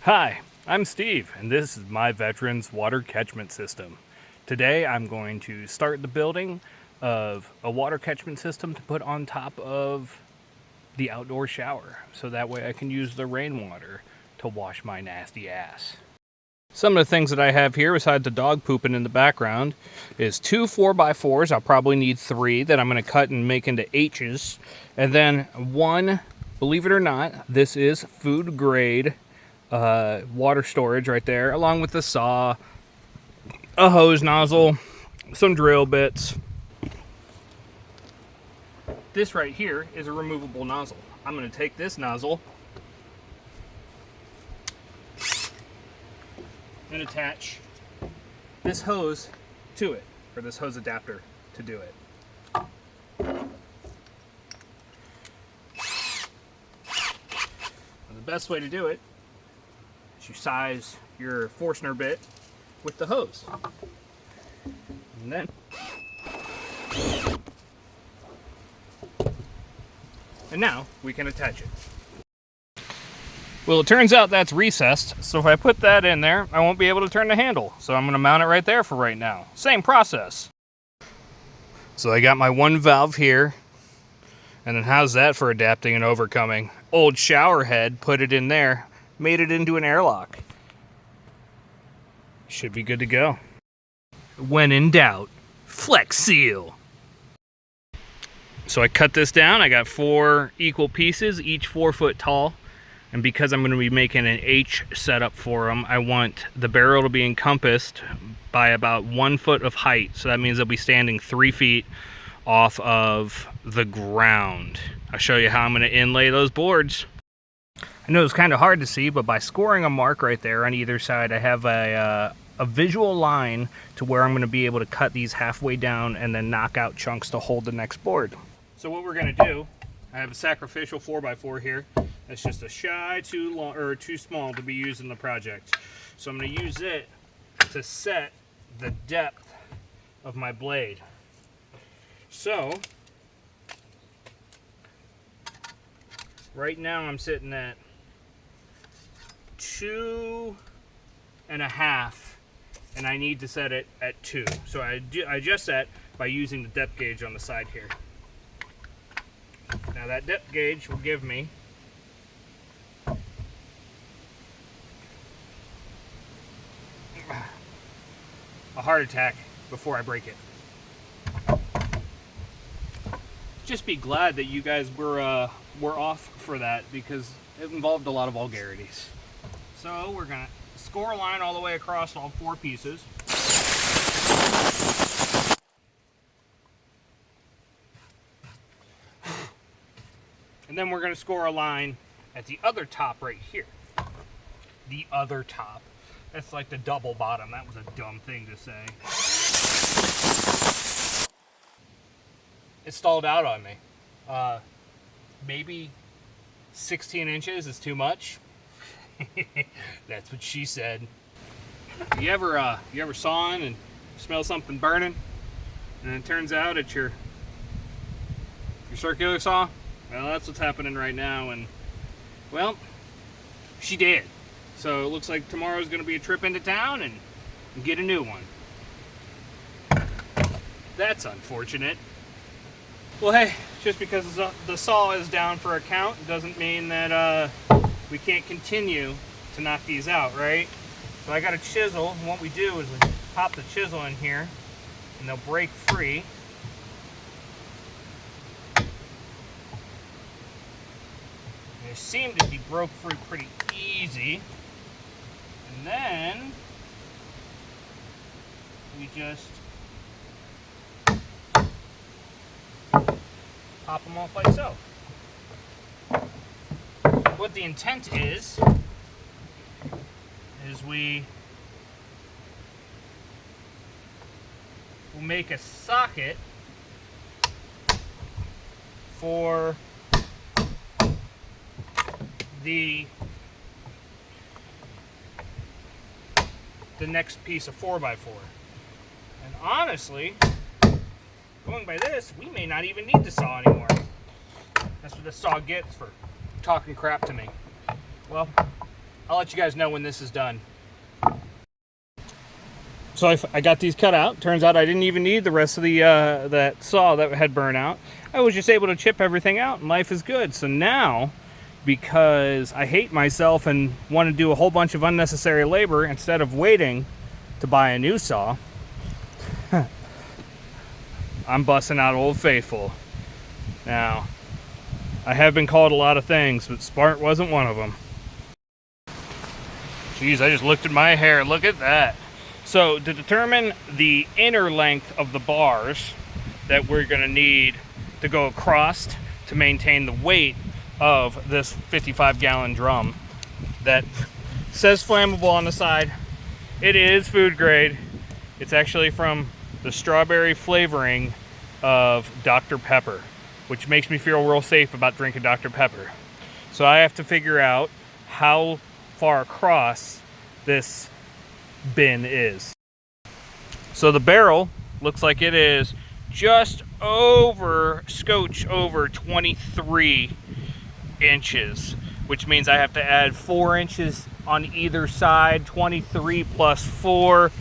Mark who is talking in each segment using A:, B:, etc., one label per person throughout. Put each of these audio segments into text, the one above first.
A: Hi, I'm Steve, and this is my veteran's water catchment system. Today I'm going to start the building of a water catchment system to put on top of the outdoor shower, so that way I can use the rainwater to wash my nasty ass. Some of the things that I have here, besides the dog pooping in the background, is 2 4x4s. I'll probably need 3 that I'm going to cut and make into H's. And then one, believe it or not, this is food grade water storage right there, along with the saw, a hose nozzle, some drill bits. This right here is a removable nozzle. I'm going to take this nozzle and attach this hose to it, or this hose adapter to do it. And the best way to do it is you size your Forsner bit with the hose. And then now we can attach it. Well, it turns out that's recessed, so if I put that in there, I won't be able to turn the handle. So I'm going to mount it right there for right now. Same process. So I got my one valve here, and then how's that for adapting and overcoming? Old shower head, put it in there, made it into an airlock. Should be good to go. When in doubt, flex seal. So I cut this down. I got 4 equal pieces, each 4 foot tall. And because I'm going to be making an H setup for them, I want the barrel to be encompassed by about 1 foot of height. So that means they'll be standing 3 feet off of the ground. I'll show you how I'm going to inlay those boards. I know it's kind of hard to see, but by scoring a mark right there on either side, I have a visual line to where I'm going to be able to cut these halfway down and then knock out chunks to hold the next board. So what we're going to do, I have a sacrificial 4x4 here. That's just a shy too long or too small to be used in the project. So I'm going to use it to set the depth of my blade. So right now I'm sitting at 2.5, and I need to set it at 2. So I adjust that by using the depth gauge on the side here. Now that depth gauge will give me a heart attack before I break it. Just be glad that you guys were off for that, because it involved a lot of vulgarities. So we're gonna score a line all the way across all 4 pieces. And then we're gonna score a line at the other top right here. The other top. That's like the double bottom. That was a dumb thing to say. It stalled out on me. Maybe 16 inches is too much. That's what she said. You ever sawing and smell something burning, and it turns out it's your circular saw? Well, that's what's happening right now, and well, she did. So it looks like tomorrow's going to be a trip into town and get a new one. That's unfortunate. Well, hey, just because the saw is down for a count doesn't mean that we can't continue to knock these out, right? So I got a chisel, and what we do is we pop the chisel in here, and they'll break free. And they seem to be broke free pretty easy. And then we just pop them off like so. What the intent is we will make a socket for the next piece of 4x4. And honestly, going by this, we may not even need the saw anymore. That's what the saw gets for talking crap to me. Well, I'll let you guys know when this is done. So I got these cut out. Turns out I didn't even need the rest of the that saw that had burned out. I was just able to chip everything out, and life is good. So now, because I hate myself and want to do a whole bunch of unnecessary labor instead of waiting to buy a new saw, I'm busting out Old Faithful. Now, I have been called a lot of things, but smart wasn't one of them. Jeez, I just looked at my hair. Look at that. So to determine the inner length of the bars that we're going to need to go across to maintain the weight of this 55-gallon drum that says flammable on the side, it is food grade. It's actually from the strawberry flavoring of Dr. Pepper, which makes me feel real safe about drinking Dr. Pepper. So I have to figure out how far across this bin is. So the barrel looks like it is just over, scotch over 23 inches, which means I have to add 4 inches on either side. 23 plus 4.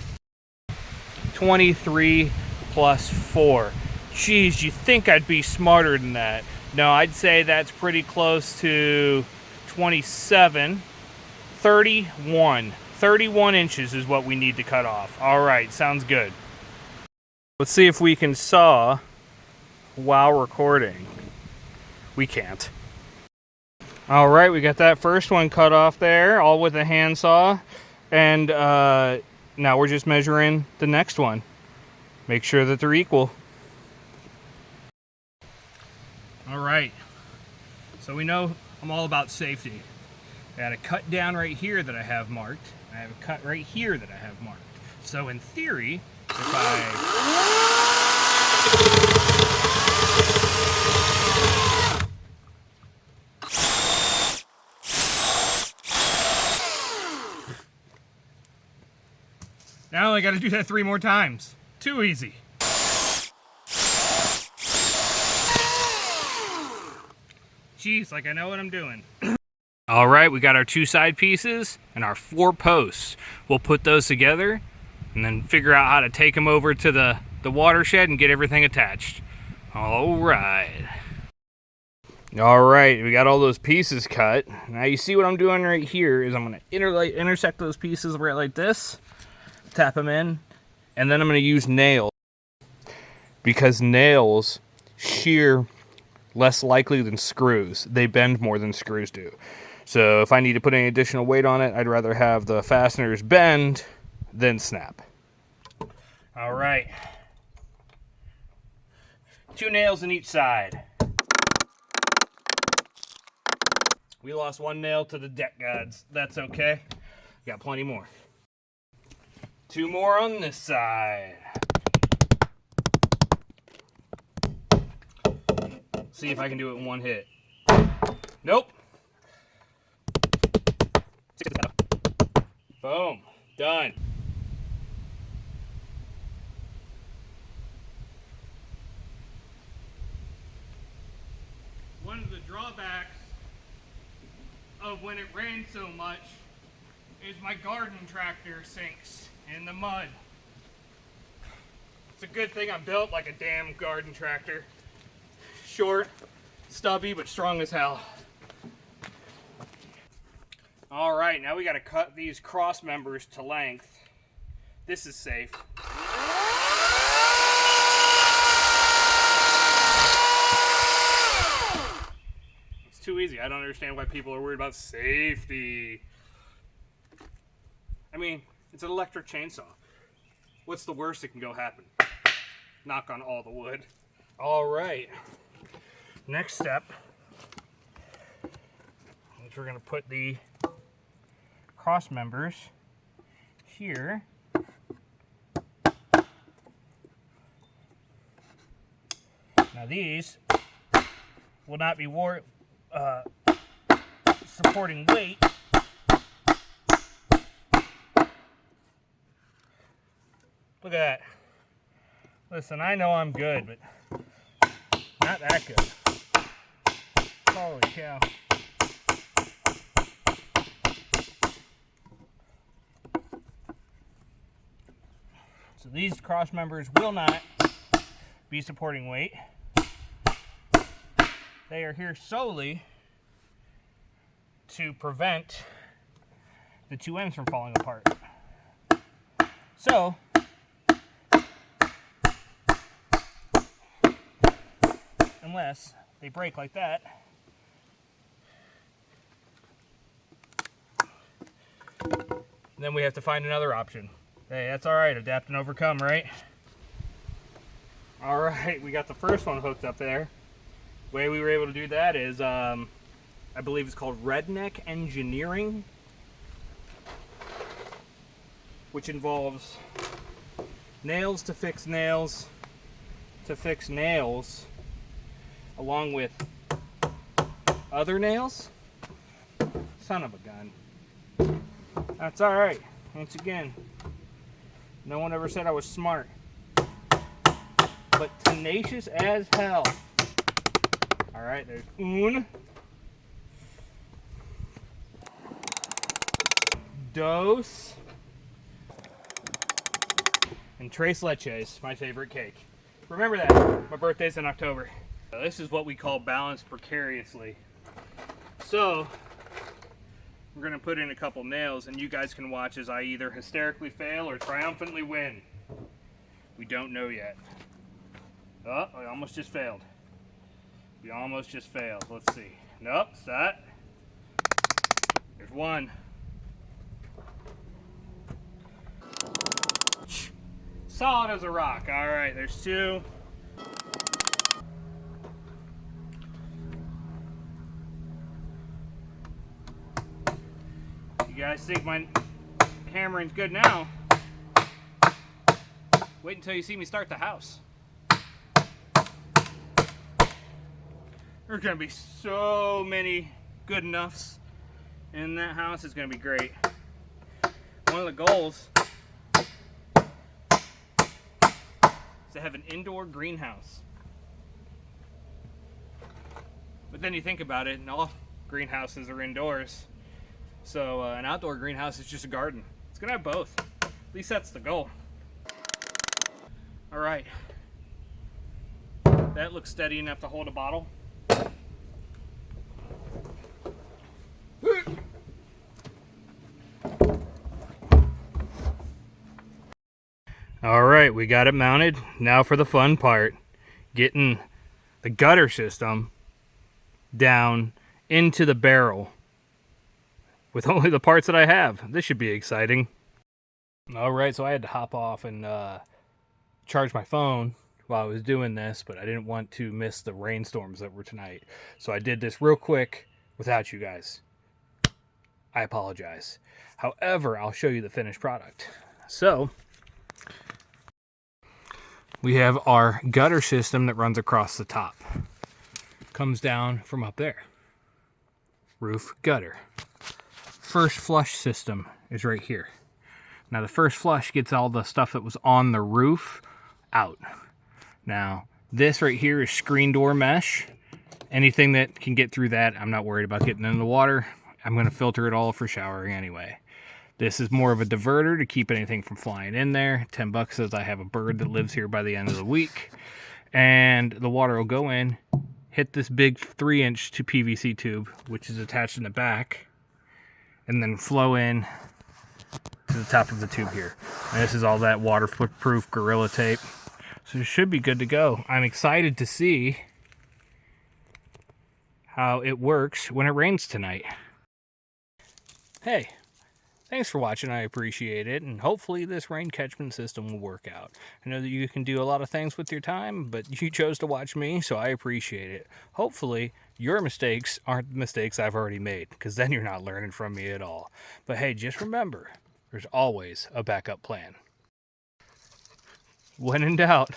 A: 23 plus 4. Geez, you think I'd be smarter than that. No, I'd say that's pretty close to 27. 31 inches is what we need to cut off. All right, sounds good. Let's see if we can saw while recording. We can't. All right, we got that first one cut off there, all with a handsaw. And now we're just measuring the next one. Make sure that they're equal. All right, so we know I'm all about safety. I got a cut down right here that I have marked. I have a cut right here that I have marked. So in theory, if now I only got to do that 3 more times. Too easy. Jeez, like I know what I'm doing. All right, we got our 2 side pieces and our 4 posts. We'll put those together and then figure out how to take them over to the watershed and get everything attached. All right. All right, we got all those pieces cut. Now you see what I'm doing right here is I'm gonna intersect those pieces right like this, tap them in, and then I'm gonna use nails, because nails shear less likely than screws. They bend more than screws do. So if I need to put any additional weight on it, I'd rather have the fasteners bend than snap. All right. 2 nails in each side. We lost 1 nail to the deck gods. That's okay. Got plenty more. 2 more on this side. See if I can do it in 1 hit. Nope. Boom. Done. One of the drawbacks of when it rains so much is my garden tractor sinks in the mud. It's a good thing I'm built like a damn garden tractor. Short, stubby, but strong as hell. All right, now we got to cut these cross members to length. This is safe. It's too easy. I don't understand why people are worried about safety. I mean, it's an electric chainsaw. What's the worst that can go happen? Knock on all the wood. All right. Next step is we're going to put the cross members here. Now these will not be supporting weight. Look at that. Listen, I know I'm good, but not that good. Holy cow. So these cross members will not be supporting weight. They are here solely to prevent the two ends from falling apart. So, unless they break like that, then we have to find another option. Hey, that's all right, adapt and overcome, right? All right, we got the first one hooked up there. The way we were able to do that is, I believe it's called redneck engineering, which involves nails to fix nails, along with other nails. Son of a gun. That's all right. Once again, no one ever said I was smart, but tenacious as hell. All right, there's un, dos, and tres leches, my favorite cake. Remember that, my birthday's in October. This is what we call balance precariously. So, we're gonna put in a couple nails and you guys can watch as I either hysterically fail or triumphantly win. We don't know yet. Oh, I almost just failed. We almost just failed. Let's see. Nope, it's that. There's one. Solid as a rock. All right, there's two. You guys think my hammering's good now? Wait until you see me start the house. There's gonna be so many good enoughs in that house. It's gonna be great. One of the goals is to have an indoor greenhouse. But then you think about it, and all greenhouses are indoors. So an outdoor greenhouse is just a garden. It's gonna have both. At least that's the goal. All right. That looks steady enough to hold a bottle. All right, we got it mounted. Now for the fun part, getting the gutter system down into the barrel with only the parts that I have. This should be exciting. All right, so I had to hop off and charge my phone while I was doing this, but I didn't want to miss the rainstorms that were tonight. So I did this real quick without you guys. I apologize. However, I'll show you the finished product. So, we have our gutter system that runs across the top. Comes down from up there. Roof, gutter. First flush system is right here. Now the first flush gets all the stuff that was on the roof out. Now this right here is screen door mesh. Anything that can get through that, I'm not worried about getting in the water. I'm going to filter it all for showering anyway. This is more of a diverter to keep anything from flying in there. $10 says I have a bird that lives here by the end of the week. And the water will go in, hit this big 3-inch PVC tube, which is attached in the back, and then flow in to the top of the tube here. And this is all that waterproof Gorilla Tape. So it should be good to go. I'm excited to see how it works when it rains tonight. Hey. Thanks for watching, I appreciate it, and hopefully this rain catchment system will work out. I know that you can do a lot of things with your time, but you chose to watch me, so I appreciate it. Hopefully your mistakes aren't the mistakes I've already made, because then you're not learning from me at all. But hey, just remember, there's always a backup plan. When in doubt,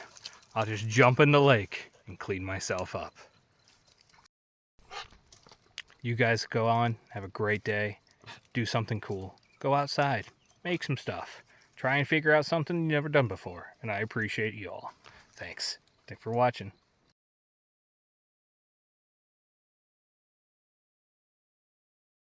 A: I'll just jump in the lake and clean myself up. You guys go on, have a great day, do something cool. Go outside, make some stuff. Try and figure out something you've never done before, and I appreciate you all. Thanks for watching.